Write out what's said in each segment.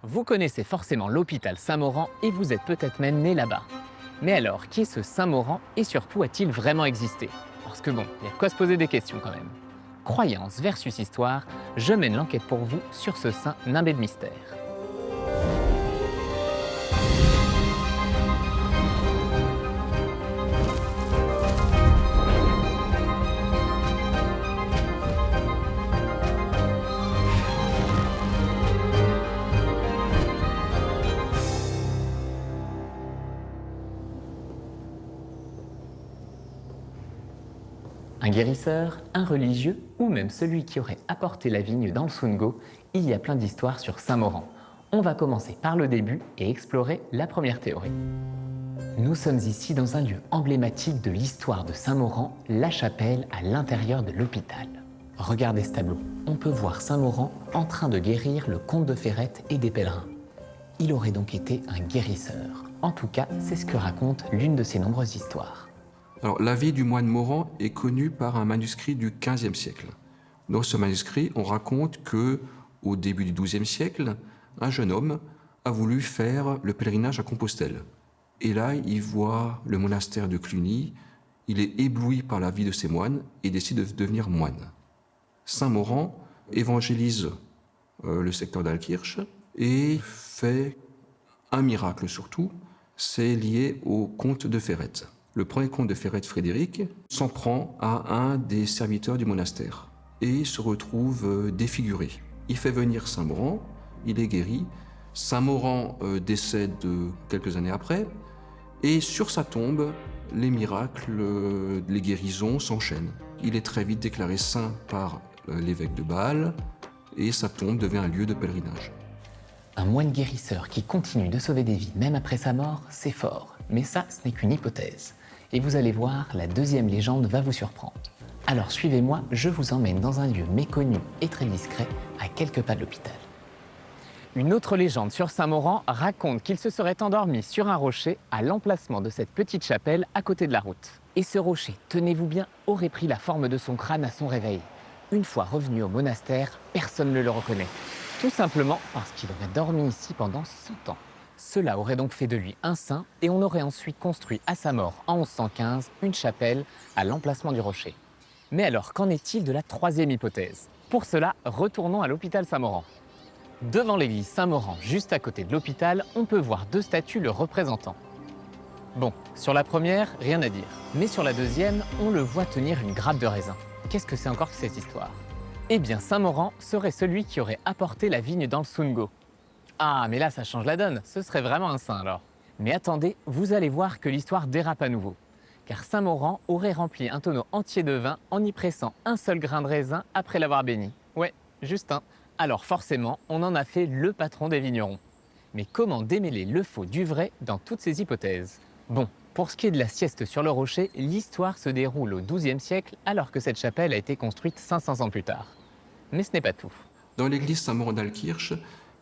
Vous connaissez forcément l'hôpital Saint-Maurent et vous êtes peut-être même né là-bas. Mais alors, qui est ce Saint-Maurent et surtout a-t-il vraiment existé? Parce que bon, il y a de quoi se poser des questions quand même. Croyance versus histoire, je mène l'enquête pour vous sur ce saint nimbé de mystère. Un guérisseur, un religieux ou même celui qui aurait apporté la vigne dans le Sungo, il y a plein d'histoires sur Saint-Maurent. On va commencer par le début et explorer la première théorie. Nous sommes ici dans un lieu emblématique de l'histoire de Saint-Maurent, la chapelle à l'intérieur de l'hôpital. Regardez ce tableau, on peut voir Saint-Maurent en train de guérir le comte de Ferrette et des pèlerins. Il aurait donc été un guérisseur. En tout cas, c'est ce que raconte l'une de ses nombreuses histoires. Alors, la vie du moine Morand est connue par un manuscrit du XVe siècle. Dans ce manuscrit, on raconte que, au début du XIIe siècle, un jeune homme a voulu faire le pèlerinage à Compostelle. Et là, il voit le monastère de Cluny, il est ébloui par la vie de ces moines et décide de devenir moine. Saint Morand évangélise le secteur d'Alkirch et fait un miracle surtout, c'est lié au comte de Ferrette. Le premier comte de Ferrette, Frédéric, s'en prend à un des serviteurs du monastère et se retrouve défiguré. Il fait venir Saint-Maurand, il est guéri. Saint-Maurand décède quelques années après et sur sa tombe, les miracles, les guérisons s'enchaînent. Il est très vite déclaré saint par l'évêque de Bâle et sa tombe devient un lieu de pèlerinage. Un moine guérisseur qui continue de sauver des vies même après sa mort, c'est fort. Mais ça, ce n'est qu'une hypothèse. Et vous allez voir, la deuxième légende va vous surprendre. Alors suivez-moi, je vous emmène dans un lieu méconnu et très discret, à quelques pas de l'hôpital. Une autre légende sur Saint-Maurent raconte qu'il se serait endormi sur un rocher à l'emplacement de cette petite chapelle à côté de la route. Et ce rocher, tenez-vous bien, aurait pris la forme de son crâne à son réveil. Une fois revenu au monastère, personne ne le reconnaît. Tout simplement parce qu'il aurait dormi ici pendant 100 ans. Cela aurait donc fait de lui un saint et on aurait ensuite construit à sa mort en 1115 une chapelle à l'emplacement du rocher. Mais alors, qu'en est-il de la troisième hypothèse? Pour cela, retournons à l'hôpital Saint-Maurent. Devant l'église Saint-Maurent, juste à côté de l'hôpital, on peut voir deux statues le représentant. Bon, sur la première, rien à dire. Mais sur la deuxième, on le voit tenir une grappe de raisin. Qu'est-ce que c'est encore que cette histoire? Eh bien, Saint-Maurent serait celui qui aurait apporté la vigne dans le Sungo. Ah, mais là, ça change la donne, ce serait vraiment un saint alors. Mais attendez, vous allez voir que l'histoire dérape à nouveau. Car Saint-Maurent aurait rempli un tonneau entier de vin en y pressant un seul grain de raisin après l'avoir béni. Ouais, juste un. Alors forcément, on en a fait le patron des vignerons. Mais comment démêler le faux du vrai dans toutes ces hypothèses? Bon, pour ce qui est de la sieste sur le rocher, l'histoire se déroule au XIIe siècle alors que cette chapelle a été construite 500 ans plus tard. Mais ce n'est pas tout. Dans l'église Saint-Maurand d'Alkirch,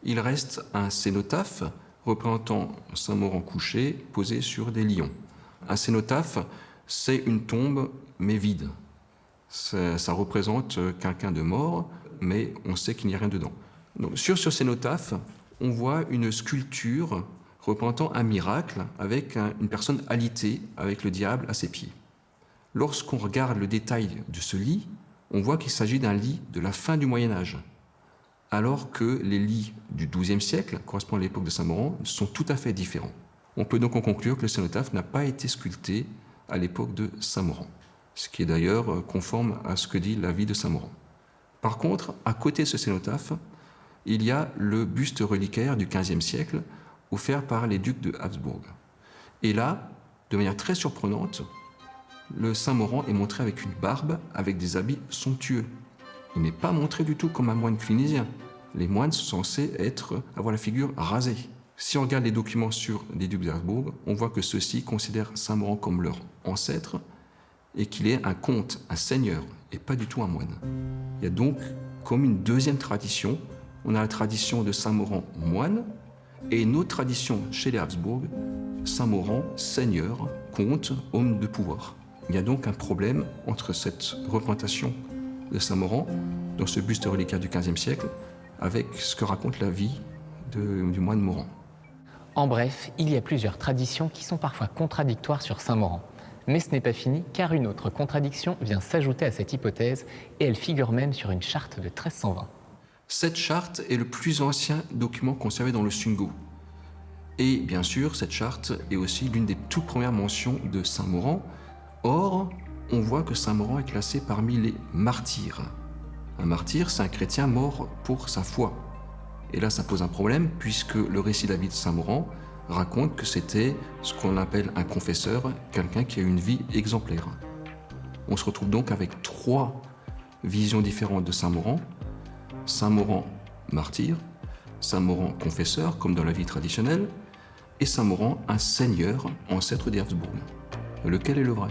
il reste un cénotaphe représentant Saint-Maurand couché, posé sur des lions. Un cénotaphe, c'est une tombe, mais vide. Ça représente quelqu'un de mort, mais on sait qu'il n'y a rien dedans. Donc, sur ce cénotaphe, on voit une sculpture représentant un miracle avec une personne alitée avec le diable à ses pieds. Lorsqu'on regarde le détail de ce lit, on voit qu'il s'agit d'un lit de la fin du Moyen-Âge, alors que les lits du XIIe siècle, correspondant à l'époque de Saint-Maurand, sont tout à fait différents. On peut donc en conclure que le cénotaphe n'a pas été sculpté à l'époque de Saint-Maurand, ce qui est d'ailleurs conforme à ce que dit la vie de Saint-Maurand. Par contre, à côté de ce cénotaphe, il y a le buste reliquaire du XVe siècle, offert par les ducs de Habsbourg. Et là, de manière très surprenante, le Saint-Maurand est montré avec une barbe, avec des habits somptueux. Il n'est pas montré du tout comme un moine clunisien. Les moines sont censés avoir la figure rasée. Si on regarde les documents sur les ducs d'Habsbourg, on voit que ceux-ci considèrent Saint-Maurand comme leur ancêtre et qu'il est un comte, un seigneur, et pas du tout un moine. Il y a donc comme une deuxième tradition. On a la tradition de Saint-Maurand moine et une autre tradition chez les Habsbourg, Saint-Maurand seigneur, comte, homme de pouvoir. Il y a donc un problème entre cette représentation de Saint-Maurand dans ce buste reliquaire du XVe siècle avec ce que raconte la vie du moine mourant. En bref, il y a plusieurs traditions qui sont parfois contradictoires sur Saint-Maurent. Mais ce n'est pas fini, car une autre contradiction vient s'ajouter à cette hypothèse, et elle figure même sur une charte de 1320. Cette charte est le plus ancien document conservé dans le Sungo. Et bien sûr, cette charte est aussi l'une des toutes premières mentions de Saint-Maurent. Or, on voit que Saint-Maurent est classé parmi les martyrs. Un martyr, c'est un chrétien mort pour sa foi. Et là, ça pose un problème, puisque le récit de la vie de Saint-Maurent raconte que c'était ce qu'on appelle un confesseur, quelqu'un qui a une vie exemplaire. On se retrouve donc avec 3 visions différentes de Saint-Maurent. Saint-Maurent martyr, Saint-Maurent confesseur, comme dans la vie traditionnelle, et Saint-Maurent un seigneur, ancêtre des Habsbourg. Lequel est le vrai?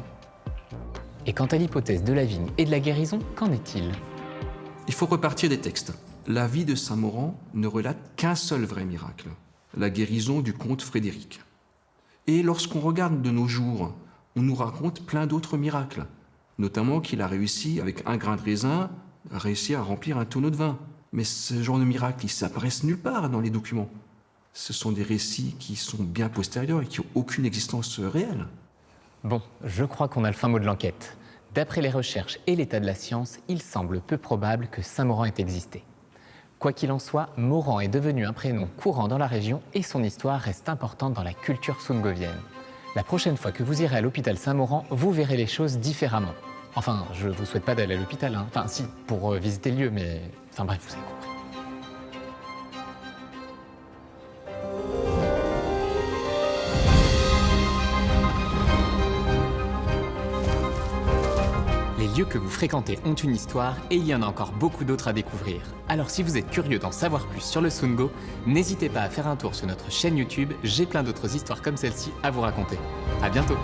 Et quant à l'hypothèse de la vigne et de la guérison, qu'en est-il? Il faut repartir des textes. La vie de Saint-Maurent ne relate qu'un seul vrai miracle, la guérison du comte Frédéric. Et lorsqu'on regarde de nos jours, on nous raconte plein d'autres miracles, notamment qu'il a réussi, avec un grain de raisin, à remplir un tonneau de vin. Mais ce genre de miracle, ils s'apparaissent nulle part dans les documents. Ce sont des récits qui sont bien postérieurs et qui n'ont aucune existence réelle. Bon, je crois qu'on a le fin mot de l'enquête. D'après les recherches et l'état de la science, il semble peu probable que Saint-Maurent ait existé. Quoi qu'il en soit, Maurent est devenu un prénom courant dans la région et son histoire reste importante dans la culture sungovienne. La prochaine fois que vous irez à l'hôpital Saint-Maurent, vous verrez les choses différemment. Enfin, je vous souhaite pas d'aller à l'hôpital, hein. Enfin si, pour visiter le lieu, mais... Enfin bref, vous avez compris. Les lieux que vous fréquentez ont une histoire et il y en a encore beaucoup d'autres à découvrir. Alors si vous êtes curieux d'en savoir plus sur le Sungo, n'hésitez pas à faire un tour sur notre chaîne YouTube, j'ai plein d'autres histoires comme celle-ci à vous raconter. À bientôt!